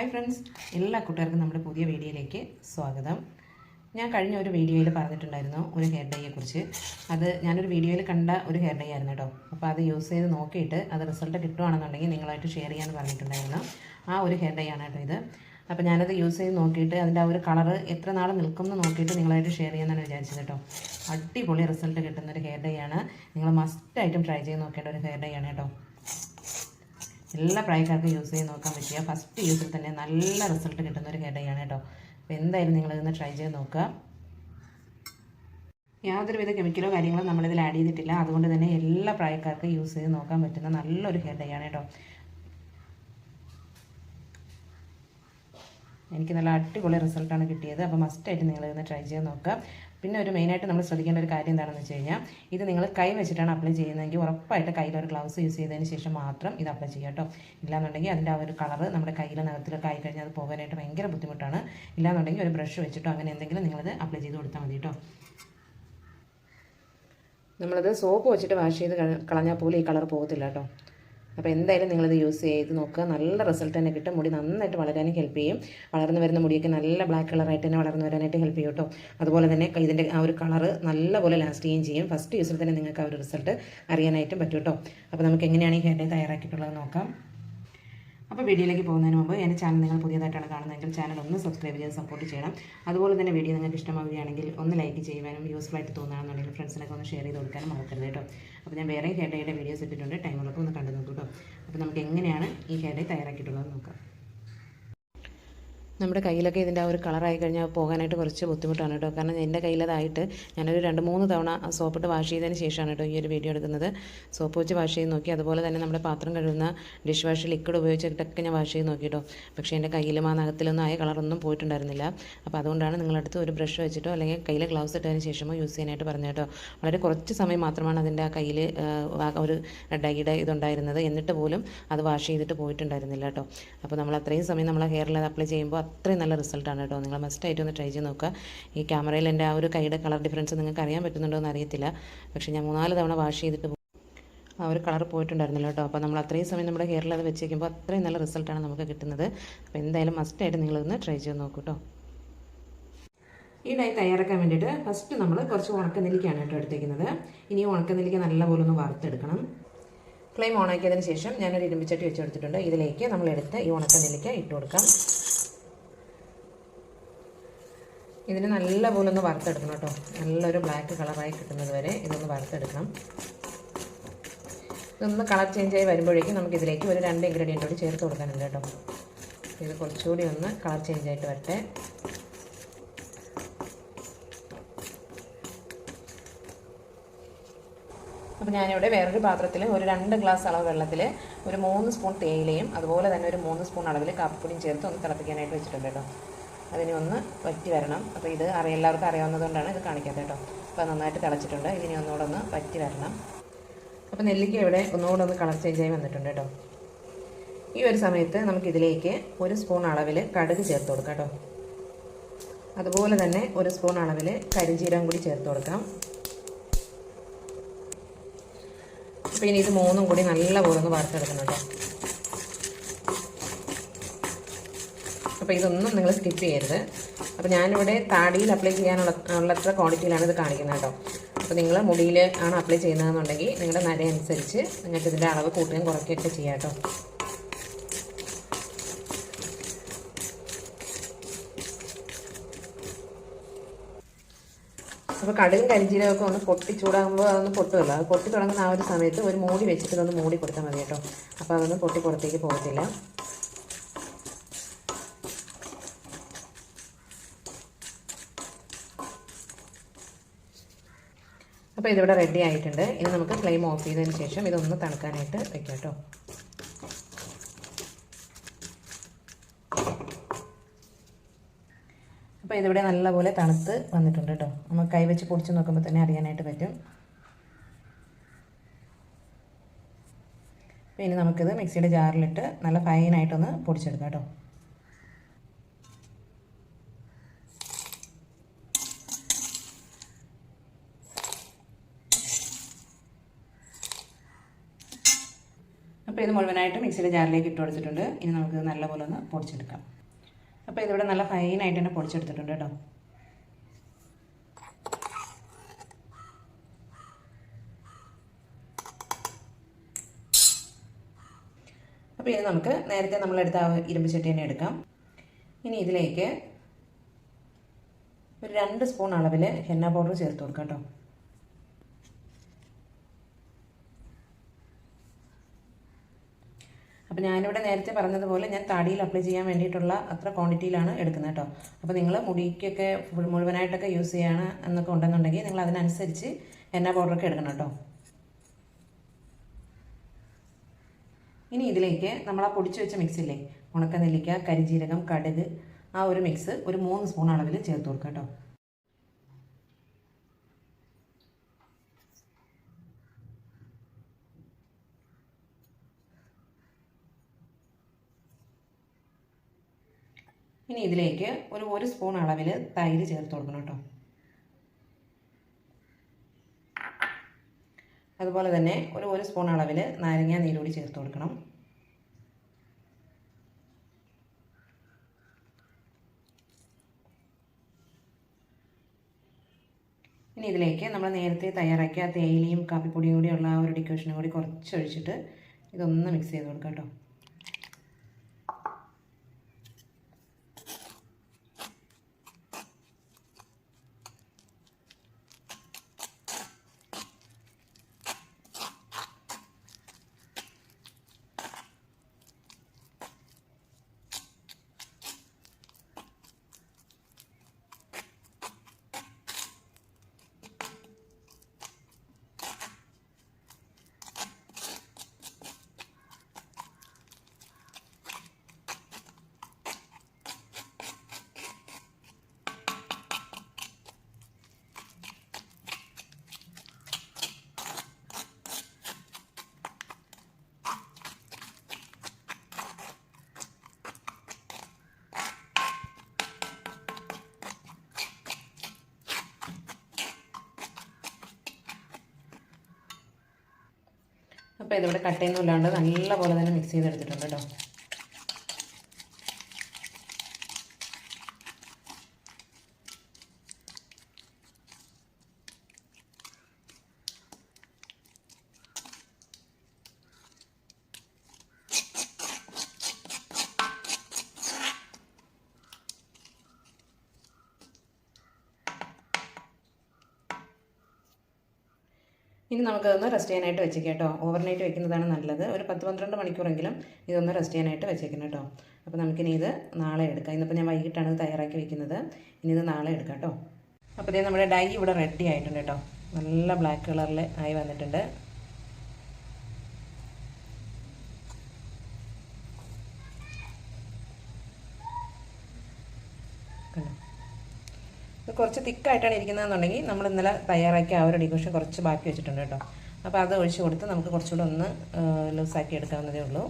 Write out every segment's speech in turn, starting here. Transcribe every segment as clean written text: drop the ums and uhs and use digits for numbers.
Hi friends, എല്ലാ കൂട്ടുകാർക്കും നമ്മുടെ പുതിയ വീഡിയോയിലേക്ക് സ്വാഗതം. ഞാൻ കഴിഞ്ഞ ഒരു വീഡിയോയിൽ പറഞ്ഞിട്ടുണ്ടായിരുന്നു ഒരു ഹെയർ ഡൈയെ കുറിച്ച്. അത് ഞാനൊരു വീഡിയോയിൽ കണ്ട ഒരു ഹെയർ ഡൈ ആയിരുന്നു കേട്ടോ. അപ്പോൾ അത് യൂസ് ചെയ്ത് നോക്കിയിട്ട് അത് റിസൾട്ട് കിട്ടുകയാണെന്നുണ്ടെങ്കിൽ നിങ്ങളായിട്ട് ഷെയർ ചെയ്യാമെന്ന് പറഞ്ഞിട്ടുണ്ടായിരുന്നു. ആ ഒരു ഹെയർ ഡൈ ആണ് കേട്ടോ ഇത്. അപ്പോൾ ഞാനത് യൂസ് ചെയ്ത് നോക്കിയിട്ട് അതിൻ്റെ ആ ഒരു കളറ് എത്ര നാൾ നിൽക്കുമെന്ന് നോക്കിയിട്ട് നിങ്ങളായിട്ട് ഷെയർ ചെയ്യാമെന്നാണ് വിചാരിച്ചത് കേട്ടോ. അടിപൊളി റിസൾട്ട് കിട്ടുന്നൊരു ഹെയർ ഡൈ ആണ്. നിങ്ങൾ മസ്റ്റായിട്ടും ട്രൈ ചെയ്ത് നോക്കേണ്ട ഒരു ഹെയർ ഡൈ ആണ് കേട്ടോ. എല്ലാ പ്രായക്കാർക്കും യൂസ് ചെയ്ത് നോക്കാൻ പറ്റിയ ഫസ്റ്റ് യൂസിൽ തന്നെ നല്ല റിസൾട്ട് കിട്ടുന്ന ഒരു ഹെയർ ഡൈ ആണ് കേട്ടോ. അപ്പോൾ എന്തായാലും നിങ്ങളിതൊന്ന് ട്രൈ ചെയ്ത് നോക്കുക. യാതൊരുവിധ കെമിക്കലോ കാര്യങ്ങളോ നമ്മളിതിൽ ആഡ് ചെയ്തിട്ടില്ല. അതുകൊണ്ട് തന്നെ എല്ലാ പ്രായക്കാർക്കും യൂസ് ചെയ്ത് നോക്കാൻ പറ്റുന്ന നല്ലൊരു ഹെയർ ഡൈ ആണ് കേട്ടോ. എനിക്ക് നല്ല അടിപൊളി റിസൾട്ടാണ് കിട്ടിയത്. അപ്പോൾ മസ്റ്റായിട്ട് നിങ്ങളിതൊന്ന് ട്രൈ ചെയ്ത് നോക്കുക. പിന്നെ ഒരു മെയിനായിട്ട് നമ്മൾ ശ്രദ്ധിക്കേണ്ട ഒരു കാര്യം എന്താണെന്ന് വെച്ച് കഴിഞ്ഞാൽ, ഇത് നിങ്ങൾ കൈ വെച്ചിട്ടാണ് അപ്ലൈ ചെയ്യുന്നതെങ്കിൽ ഉറപ്പായിട്ട് കയ്യിൽ ഒരു ഗ്ലൗസ് യൂസ് ചെയ്തതിന് ശേഷം മാത്രം ഇത് അപ്ലൈ ചെയ്യുക കേട്ടോ. ഇല്ലാന്നുണ്ടെങ്കിൽ അതിൻ്റെ ആ ഒരു കളറ് നമ്മുടെ കയ്യിൽ നഖത്തിലൊക്കെ ആയി കഴിഞ്ഞാൽ അത് പോകാനായിട്ട് ഭയങ്കര ബുദ്ധിമുട്ടാണ്. ഇല്ലാന്നുണ്ടെങ്കിൽ ഒരു ബ്രഷ് വെച്ചിട്ടോ അങ്ങനെ എന്തെങ്കിലും നിങ്ങളത് അപ്ലൈ ചെയ്ത് കൊടുത്താൽ മതി കേട്ടോ. നമ്മളത് സോപ്പ് വെച്ചിട്ട് വാഷ് ചെയ്ത് കളഞ്ഞാൽ പോലും ഈ കളർ പോകത്തില്ല കേട്ടോ. അപ്പോൾ എന്തായാലും നിങ്ങളിത് യൂസ് ചെയ്ത് നോക്കുക. നല്ല റിസൾട്ട് തന്നെ കിട്ടും. മുടി നന്നായിട്ട് വളരാനും ഹെൽപ്പ് ചെയ്യും. വളർന്നു വരുന്ന മുടിയൊക്കെ നല്ല ബ്ലാക്ക് കളറായിട്ട് തന്നെ വളർന്നു വരാനായിട്ട് ഹെൽപ്പ് ചെയ്യും കേട്ടോ. അതുപോലെ തന്നെ ഇതിൻ്റെ ആ ഒരു കളറ് നല്ലപോലെ ലാസ്റ്റ് ചെയ്യുകയും ചെയ്യും. ഫസ്റ്റ് യൂസിൽ തന്നെ നിങ്ങൾക്ക് ആ ഒരു റിസൾട്ട് അറിയാനായിട്ടും പറ്റും കേട്ടോ. അപ്പോൾ നമുക്ക് എങ്ങനെയാണ് ഈ ഹെയർ ഡൈ തയ്യാറാക്കിയിട്ടുള്ളത് നോക്കാം. അപ്പോൾ വീഡിയോയിലേക്ക് പോകുന്നതിന് മുമ്പ് എൻ്റെ ചാനൽ നിങ്ങൾ പുതിയതായിട്ടാണ് കാണുന്നതെങ്കിൽ ചാനൽ ഒന്ന് സബ്സ്ക്രൈബ് ചെയ്ത് സപ്പോർട്ട് ചെയ്യണം. അതുപോലെ തന്നെ വീഡിയോ നിങ്ങൾക്ക് ഇഷ്ടമാവുകയാണെങ്കിൽ ഒന്ന് ലൈക്ക് ചെയ്യുവാനും യൂസ്ഫുൾ ആയിട്ട് തോന്നുകയാണെന്നുണ്ടെങ്കിൽ ഫ്രണ്ട്സിനൊക്കെ ഒന്ന് ഷെയർ ചെയ്ത് കൊടുക്കാനും മറക്കരുത് കേട്ടോ. അപ്പോൾ ഞാൻ വേറെ ഹെയർ ഡൈയുടെ വീഡിയോസ് ഇട്ടിട്ടുണ്ട്, ടൈമുള്ളപ്പോൾ ഒന്ന് കണ്ടു നോക്കൂ കേട്ടോ. അപ്പോൾ നമുക്ക് എങ്ങനെയാണ് ഈ ഹെയർ ഡൈ തയ്യാറാക്കിയിട്ടുള്ളത് നോക്കാം. നമ്മുടെ കയ്യിലൊക്കെ ഇതിൻ്റെ ആ ഒരു കളറായി കഴിഞ്ഞാൽ പോകാനായിട്ട് കുറച്ച് ബുദ്ധിമുട്ടാണ് കേട്ടോ. കാരണം എൻ്റെ കയ്യിലതായിട്ട് ഞാനൊരു 2-3 തവണ സോപ്പിട്ട് വാഷ് ചെയ്തതിന് ശേഷമാണ് കേട്ടോ ഈ ഒരു വീഡിയോ എടുക്കുന്നത്. സോപ്പ് വെച്ച് വാഷ് ചെയ്ത് നോക്കി. അതുപോലെ തന്നെ നമ്മുടെ പാത്രം കഴുകുന്ന ഡിഷ് വാഷ് ലിക്വിഡ് ഉപയോഗിച്ചിട്ടൊക്കെ ഞാൻ വാഷ് ചെയ്ത് നോക്കി കേട്ടോ. പക്ഷേ എൻ്റെ കയ്യിലും ആ നഖത്തിലൊന്നും ആയ കളറൊന്നും പോയിട്ടുണ്ടായിരുന്നില്ല. അപ്പോൾ അതുകൊണ്ടാണ് നിങ്ങളടുത്ത് ഒരു ബ്രഷ് വെച്ചിട്ടോ അല്ലെങ്കിൽ കയ്യിൽ ഗ്ലൗസ് ഇട്ടതിന് ശേഷമോ യൂസ് ചെയ്യാനായിട്ട് പറഞ്ഞു കേട്ടോ. വളരെ കുറച്ച് സമയം മാത്രമാണ് അതിൻ്റെ ആ കയ്യിൽ ഒരു ഡൈയുടെ ഇതുണ്ടായിരുന്നത്. എന്നിട്ട് പോലും അത് വാഷ് ചെയ്തിട്ട് പോയിട്ടുണ്ടായിരുന്നില്ല കേട്ടോ. അപ്പോൾ നമ്മൾ അത്രയും സമയം നമ്മൾ ഹെയറിൽ അത് അപ്ലൈ ചെയ്യുമ്പോൾ അത്രയും നല്ല റിസൾട്ടാണ് കേട്ടോ. നിങ്ങൾ മസ്റ്റായിട്ട് ഒന്ന് ട്രൈ ചെയ്ത് നോക്കുക. ഈ ക്യാമറയിൽ എൻ്റെ ആ ഒരു കൈയുടെ കളർ ഡിഫറൻസ് നിങ്ങൾക്ക് അറിയാൻ പറ്റുന്നുണ്ടോ എന്ന് അറിയത്തില്ല. പക്ഷേ ഞാൻ 3-4 തവണ വാഷ് ചെയ്തിട്ട് ആ ഒരു കളർ പോയിട്ടുണ്ടായിരുന്നില്ല കേട്ടോ. അപ്പോൾ നമ്മൾ അത്രയും സമയം നമ്മുടെ ഹെയറിൽ അത് വെച്ചേക്കുമ്പോൾ അത്രയും നല്ല റിസൾട്ടാണ് നമുക്ക് കിട്ടുന്നത്. അപ്പോൾ എന്തായാലും മസ്റ്റായിട്ട് നിങ്ങളൊന്ന് ട്രൈ ചെയ്ത് നോക്കൂ കേട്ടോ. ഈ ഡൈ തയ്യാറാക്കാൻ വേണ്ടിയിട്ട് ഫസ്റ്റ് നമ്മൾ കുറച്ച് ഉണക്കനെല്ലിക്കയാണ് കേട്ടോ എടുത്തേക്കുന്നത്. ഇനി ഉണക്കനെല്ലിക്ക നല്ലപോലെ ഒന്ന് വറുത്തെടുക്കണം. ഫ്ലെയിം ഓണാക്കിയതിന് ശേഷം ഞാനൊരു ഇരുമ്പിച്ചട്ടി വെച്ചെടുത്തിട്ടുണ്ട്. ഇതിലേക്ക് നമ്മളെടുത്ത് ഈ ഉണക്കനെല്ലിക്ക ഇട്ട് കൊടുക്കാം. ഇതിന് നല്ലപോലെ ഒന്ന് വറുത്തെടുക്കണം കേട്ടോ. നല്ലൊരു ബ്ലാക്ക് കളറായി കിട്ടുന്നത് വരെ ഇതൊന്ന് വറുത്തെടുക്കണം. ഇതൊന്ന് കളർ ചേഞ്ചായി വരുമ്പോഴേക്കും നമുക്കിതിലേക്ക് ഒരു 2 ഇൻഗ്രീഡിയൻ്റ് കൂടി ചേർത്ത് കൊടുക്കാനുണ്ട് കേട്ടോ. ഇത് കുറച്ചുകൂടി ഒന്ന് കളർ ചേഞ്ചായിട്ട് വരട്ടെ. അപ്പോൾ ഞാനിവിടെ വേറൊരു പാത്രത്തിൽ ഒരു 2 ഗ്ലാസ് അളവ് വെള്ളത്തിൽ ഒരു 3 സ്പൂൺ തേയിലയും അതുപോലെ തന്നെ ഒരു 3 സ്പൂൺ അളവിൽ കാപ്പിപ്പൊടിയും ചേർത്ത് ഒന്ന് തിളപ്പിക്കാനായിട്ട് വെച്ചിട്ടുണ്ട് കേട്ടോ. അതിനെ ഒന്ന് വറ്റി വരണം. അപ്പോൾ ഇത് എല്ലാവർക്കും അറിയാവുന്നതുകൊണ്ടാണ് ഇത് കാണിക്കാത്തത് കേട്ടോ. അപ്പോൾ നന്നായിട്ട് തിളച്ചിട്ടുണ്ട്. ഇതിനെ ഒന്നുകൂടെ ഒന്ന് വറ്റി വരണം. അപ്പോൾ നെല്ലിക്ക ഇവിടെ ഒന്നുകൂടെ ഒന്ന് കളർ ചേഞ്ചായി വന്നിട്ടുണ്ട് കേട്ടോ. ഈ ഒരു സമയത്ത് നമുക്കിതിലേക്ക് 1 സ്പൂൺ അളവിൽ കടുക് ചേർത്ത് കൊടുക്കാം കേട്ടോ. അതുപോലെ തന്നെ 1 സ്പൂൺ അളവിൽ കരിഞ്ജീരകം കൂടി ചേർത്ത് കൊടുക്കാം. അപ്പോൾ ഇനി ഇത് 3ഉം കൂടി നല്ലപോലെ ഒന്ന് വറുത്തെടുക്കണം കേട്ടോ. അപ്പോൾ ഇതൊന്നും നിങ്ങൾ സ്കിപ്പ് ചെയ്യരുത്. അപ്പോൾ ഞാനിവിടെ താടിയിൽ അപ്ലൈ ചെയ്യാനുള്ളത്ര ക്വാണ്ടിറ്റിയിലാണ് ഇത് കാണിക്കുന്നത് കേട്ടോ. അപ്പോൾ നിങ്ങൾ മുടിയിൽ ആണ് അപ്ലൈ ചെയ്യുന്നതെന്നുണ്ടെങ്കിൽ നിങ്ങളുടെ നര അനുസരിച്ച് നിങ്ങൾക്ക് ഇതിൻ്റെ അളവ് കൂട്ടുകയും കുറയ്ക്കുകയൊക്കെ ചെയ്യാം കേട്ടോ. അപ്പോൾ കടുകും കരിഞ്ചീരകമൊക്കെ ഒന്ന് പൊട്ടി ചൂടാകുമ്പോൾ അതൊന്ന് പൊട്ടുമല്ലോ. അത് പൊട്ടി തുടങ്ങുന്ന ആ ഒരു സമയത്ത് ഒരു മൂടി വെച്ചിട്ട് ഇതൊന്ന് മൂടി കൊടുത്താൽ മതി കേട്ടോ. അപ്പോൾ അതൊന്നും പൊട്ടി പുറത്തേക്ക് പോകത്തില്ല. അപ്പോൾ ഇതിവിടെ റെഡി ആയിട്ടുണ്ട്. ഇനി നമുക്ക് ഫ്ലെയിം ഓഫ് ചെയ്തതിന് ശേഷം ഇതൊന്ന് തണുക്കാനായിട്ട് വയ്ക്കാം കേട്ടോ. അപ്പോൾ ഇതിവിടെ നല്ലപോലെ തണുത്ത് വന്നിട്ടുണ്ട് കേട്ടോ. നമുക്ക് കൈ വെച്ച് പൊടിച്ച് നോക്കുമ്പോൾ തന്നെ അറിയാനായിട്ട് പറ്റും. അപ്പോൾ ഇനി നമുക്കിത് മിക്സിയുടെ ജാറിലിട്ട് നല്ല ഫൈനായിട്ടൊന്ന് പൊടിച്ചെടുക്കാം കേട്ടോ. അപ്പോൾ ഇത് മുഴുവനായിട്ട് മിക്സിയുടെ ജാറിലേക്ക് ഇട്ട് കൊടുത്തിട്ടുണ്ട്. ഇനി നമുക്ക് നല്ലപോലെ ഒന്ന് പൊടിച്ചെടുക്കാം. അപ്പോൾ ഇതിവിടെ നല്ല ഫൈനായിട്ട് തന്നെ പൊടിച്ചെടുത്തിട്ടുണ്ട് കേട്ടോ. അപ്പോൾ ഇത് നമുക്ക് നേരത്തെ നമ്മളെടുത്ത ആ ഇരുമ്പ് ചട്ടി തന്നെ എടുക്കാം. ഇനി ഇതിലേക്ക് ഒരു 2 സ്പൂൺ അളവിൽ ഹെന്ന പൗഡർ ചേർത്ത് കൊടുക്കാം കേട്ടോ. അപ്പോൾ ഞാനിവിടെ നേരത്തെ പറഞ്ഞതുപോലെ ഞാൻ താടിയിൽ അപ്ലൈ ചെയ്യാൻ വേണ്ടിയിട്ടുള്ള അത്ര ക്വാണ്ടിറ്റിയിലാണ് എടുക്കുന്നത് കേട്ടോ. അപ്പോൾ നിങ്ങൾ മുടിക്കൊക്കെ മുഴുവനായിട്ടൊക്കെ യൂസ് ചെയ്യാണ് എന്നൊക്കെ ഉണ്ടെന്നുണ്ടെങ്കിൽ നിങ്ങൾ അതിനനുസരിച്ച് ഹെന്ന പൗഡറൊക്കെ എടുക്കണം കേട്ടോ. ഇനി ഇതിലേക്ക് നമ്മൾ ആ പൊടിച്ച് വെച്ച മിക്സില്ലേ, ഉണക്കനെല്ലിക്ക, കരിജീരകം, കടുക്, ആ ഒരു മിക്സ് ഒരു 3 സ്പൂൺ അളവിൽ ചേർത്ത് കൊടുക്കാം കേട്ടോ. ഇനി ഇതിലേക്ക് ഒരു സ്പൂൺ അളവിൽ തൈര് ചേർത്ത് കൊടുക്കണം കേട്ടോ. അതുപോലെ തന്നെ ഒരു സ്പൂൺ അളവിൽ നാരങ്ങ നീരൂടി ചേർത്ത് കൊടുക്കണം. ഇനി ഇതിലേക്ക് നമ്മൾ നേരത്തെ തയ്യാറാക്കിയ തേയിലയും കാപ്പിപ്പൊടിയും കൂടിയുള്ള ആ ഒരു ഡിക്കോഷനും കൂടി കുറച്ച് ഒഴിച്ചിട്ട് ഇതൊന്ന് മിക്സ് ചെയ്ത് കൊടുക്കാം കേട്ടോ. അപ്പോൾ ഇതിവിടെ കട്ടയൊന്നും ഇല്ലാണ്ട് നല്ലപോലെ തന്നെ മിക്സ് ചെയ്തെടുത്തിട്ടുണ്ട് കേട്ടോ. ഇനി നമുക്കതൊന്ന് റെസ്റ്റ് ചെയ്യാനായിട്ട് വെച്ചേക്കാം കേട്ടോ. ഓവർനൈറ്റ് വെക്കുന്നതാണ് നല്ലത്. ഒരു 10-12 മണിക്കൂറെങ്കിലും ഇതൊന്ന് റെസ്റ്റ് ചെയ്യാനായിട്ട് വെച്ചേക്കണം കേട്ടോ. അപ്പോൾ നമുക്കിനി ഇത് നാളെ എടുക്കാം. ഇന്നിപ്പോൾ ഞാൻ വൈകിട്ടാണ് ഇത് തയ്യാറാക്കി വെക്കുന്നത്. ഇനി ഇത് നാളെ എടുക്കാം കേട്ടോ. അപ്പോൾ ഇതേ നമ്മുടെ ഡൈ ഇവിടെ റെഡി ആയിട്ടുണ്ട് കേട്ടോ. നല്ല ബ്ലാക്ക് കളറിൽ ആയി വന്നിട്ടുണ്ട്. ഇത് കുറച്ച് തിക്കായിട്ടാണ് ഇരിക്കുന്നതെന്നുണ്ടെങ്കിൽ നമ്മൾ ഇന്നലെ തയ്യാറാക്കിയ ആ ഒരു ഡിക്കോഷൻ കുറച്ച് ബാക്കി വെച്ചിട്ടുണ്ട് കേട്ടോ. അപ്പോൾ അത് ഒഴിച്ച് കൊടുത്ത് നമുക്ക് കുറച്ചുകൂടെ ഒന്ന് ലൂസാക്കി എടുക്കാവുന്നതേ ഉള്ളൂ.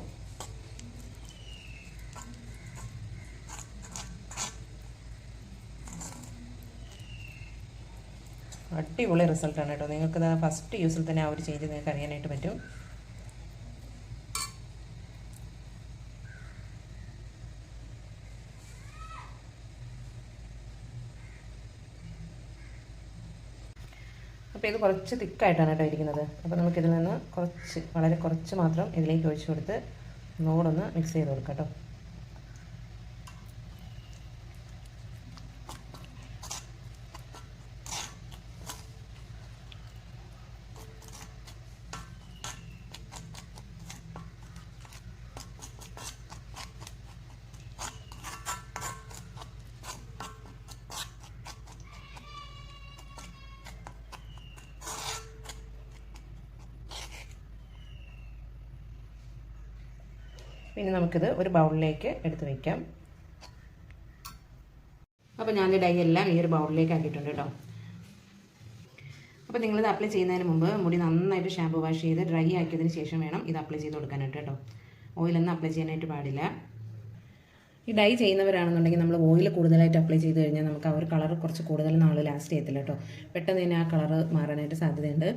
അടിപൊളി റിസൾട്ടാണ് കേട്ടോ. നിങ്ങൾക്കത് ഫസ്റ്റ് യൂസിൽ തന്നെ ആ ഒരു ചേഞ്ച് നിങ്ങൾക്ക് അറിയാനായിട്ട് പറ്റും. അപ്പോൾ ഇത് കുറച്ച് തിക്കായിട്ടാണ് കേട്ടോ ഇരിക്കുന്നത്. അപ്പോൾ നമുക്കിതിൽ നിന്ന് വളരെ കുറച്ച് മാത്രം ഇതിലേക്ക് ഒഴിച്ച് കൊടുത്ത് ഒന്നുകൂടൊന്ന് മിക്സ് ചെയ്ത് കൊടുക്കാം കേട്ടോ. പിന്നെ നമുക്കിത് ഒരു ബൗളിലേക്ക് എടുത്ത് വയ്ക്കാം. അപ്പോൾ ഞാൻ ഡൈ എല്ലാം ഈ ഒരു ബൗളിലേക്ക് ആക്കിയിട്ടുണ്ട് കേട്ടോ. അപ്പോൾ നിങ്ങളിത് അപ്ലൈ ചെയ്യുന്നതിന് മുമ്പ് മുടി നന്നായിട്ട് ഷാമ്പു വാഷ് ചെയ്ത് ഡ്രൈ ആക്കിയതിന് ശേഷം വേണം ഇത് അപ്ലൈ ചെയ്ത് കൊടുക്കാനായിട്ട് കേട്ടോ. ഓയിലൊന്നും അപ്ലൈ ചെയ്യാനായിട്ട് പാടില്ല. ഈ ഡൈ ചെയ്യുന്നവരാണെന്നുണ്ടെങ്കിൽ നമ്മൾ ഓയിൽ കൂടുതലായിട്ട് അപ്ലൈ ചെയ്ത് കഴിഞ്ഞാൽ നമുക്ക് ആ ഒരു കളർ കുറച്ച് കൂടുതൽ നാൾ ലാസ്റ്റ് ചെയ്യത്തില്ല കേട്ടോ. പെട്ടെന്ന് തന്നെ ആ കളറ് മാറാനായിട്ട് സാധ്യതയുണ്ട്.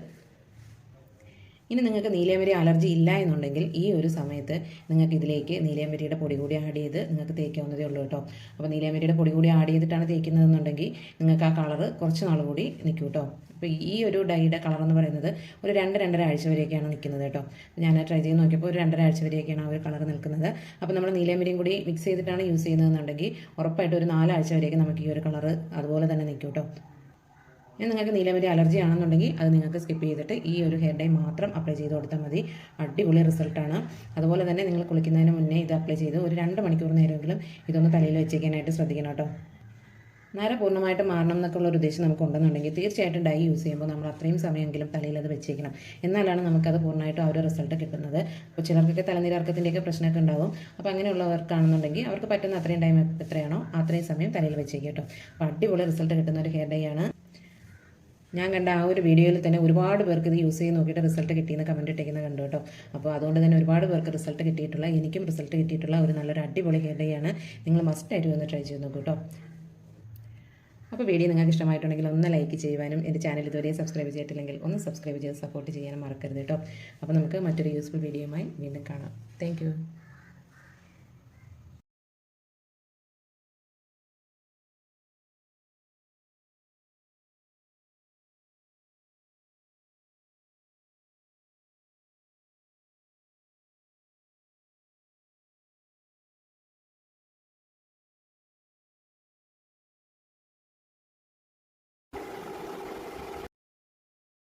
ഇനി നിങ്ങൾക്ക് നീലയമരി അലർജി ഇല്ല എന്നുണ്ടെങ്കിൽ ഈ ഒരു സമയത്ത് നിങ്ങൾക്ക് ഇതിലേക്ക് നീലയമരിയുടെ പൊടി കൂടി ആഡ് ചെയ്ത് നിങ്ങൾക്ക് തേക്കാവുന്നതേ ഉള്ളൂ കേട്ടോ. അപ്പോൾ നീലയമരിയുടെ പൊടി കൂടി ആഡ് ചെയ്തിട്ടാണ് തേക്കുന്നതെന്നുണ്ടെങ്കിൽ നിങ്ങൾക്ക് ആ കളറ് കുറച്ച് നാൾ കൂടി നിൽക്കും കേട്ടോ. അപ്പോൾ ഈ ഒരു ഡൈയുടെ കളർ എന്ന് പറയുന്നത് ഒരു 2-2.5 ആഴ്ച വരെയൊക്കെയാണ് നിൽക്കുന്നത് കേട്ടോ. ഞാൻ ട്രൈ ചെയ്ത് നോക്കിയപ്പോൾ ഒരു 2.5 ആഴ്ച വരെയൊക്കെയാണ് ആ ഒരു കളർ നിൽക്കുന്നത്. അപ്പോൾ നമ്മൾ നീലയമരിയും കൂടി മിക്സ് ചെയ്തിട്ടാണ് യൂസ് ചെയ്യുന്നതെന്നുണ്ടെങ്കിൽ ഉറപ്പായിട്ട് ഒരു 4 ആഴ്ച വരെയൊക്കെ നമുക്ക് ഈ ഒരു കളർ അതുപോലെ തന്നെ നിൽക്കും കേട്ടോ. ഇനി നിങ്ങൾക്ക് നീലയമരി അലർജി ആണെന്നുണ്ടെങ്കിൽ അത് നിങ്ങൾക്ക് സ്കിപ്പ് ചെയ്തിട്ട് ഈ ഒരു ഹെയർ ഡൈ മാത്രം അപ്ലൈ ചെയ്ത് കൊടുത്താൽ മതി. അടിപൊളി റിസൾട്ടാണ്. അതുപോലെ തന്നെ നിങ്ങൾ കുളിക്കുന്നതിന് മുന്നേ ഇത് അപ്ലൈ ചെയ്ത് ഒരു 2 മണിക്കൂർ നേരമെങ്കിലും ഇതൊന്ന് തലയിൽ വെച്ചേക്കാനായിട്ട് ശ്രദ്ധിക്കണം കേട്ടോ. നര പൂർണ്ണമായിട്ട് മാറണം എന്നൊക്കെ ഉള്ള ഒരു ഉദ്ദേശം നമുക്ക് ഉണ്ടെന്നുണ്ടെങ്കിൽ തീർച്ചയായിട്ടും ഡൈ യൂസ് ചെയ്യുമ്പോൾ നമ്മൾ അത്രയും സമയമെങ്കിലും തലയിൽ അത് വെച്ചേക്കണം. എന്നാലാണ് നമുക്കത് പൂർണ്ണമായിട്ടും ആ ഒരു റിസൾട്ട് കിട്ടുന്നത്. അപ്പോൾ ചിലർക്കൊക്കെ തലനീരർക്കത്തിൻ്റെയൊക്കെ പ്രശ്നമൊക്കെ ഉണ്ടാവും. അപ്പോൾ അങ്ങനെയുള്ളവർക്കാണെന്നുണ്ടെങ്കിൽ അവർക്ക് പറ്റുന്ന അത്രയും ടൈം എത്രയാണോ അത്രയും സമയം തലയിൽ വെച്ചേക്കും കേട്ടോ. അപ്പോൾ അടിപൊളി റിസൾട്ട് കിട്ടുന്ന ഒരു ഹെയർ ഡൈ ആണ്. ഞാൻ കണ്ട ആ ഒരു വീഡിയോയിൽ തന്നെ ഒരുപാട് പേർക്ക് ഇത് യൂസ് ചെയ്ത് നോക്കിയിട്ട് റിസൾട്ട് കിട്ടിയെന്ന് കമൻറ്റ് ഇട്ടേക്കുന്നത് കണ്ടു കേട്ടോ. അപ്പോൾ അതുകൊണ്ട് തന്നെ ഒരുപാട് പേർക്ക് റിസൾട്ട് കിട്ടിയിട്ടുള്ള, എനിക്കും റിസൾട്ട് കിട്ടിയിട്ടുള്ള ഒരു നല്ലൊരു അടിപൊളി ഹെയർ ഡൈ ആണ്. നിങ്ങൾ മസ്റ്റായിട്ട് ഒന്ന് ട്രൈ ചെയ്ത് നോക്കൂ കേട്ടോ. അപ്പോൾ വീഡിയോ നിങ്ങൾക്ക് ഇഷ്ടമായിട്ടുണ്ടെങ്കിൽ ഒന്ന് ലൈക്ക് ചെയ്യുവാനും എൻ്റെ ചാനൽ ഇതുവരെ സബ്സ്ക്രൈബ് ചെയ്തിട്ടില്ലെങ്കിൽ ഒന്ന് സബ്സ്ക്രൈബ് ചെയ്ത് സപ്പോർട്ട് ചെയ്യാനും മറക്കരുത് കേട്ടോ. അപ്പോൾ നമുക്ക് മറ്റൊരു യൂസ്ഫുൾ വീഡിയോയുമായി വീണ്ടും കാണാം. താങ്ക്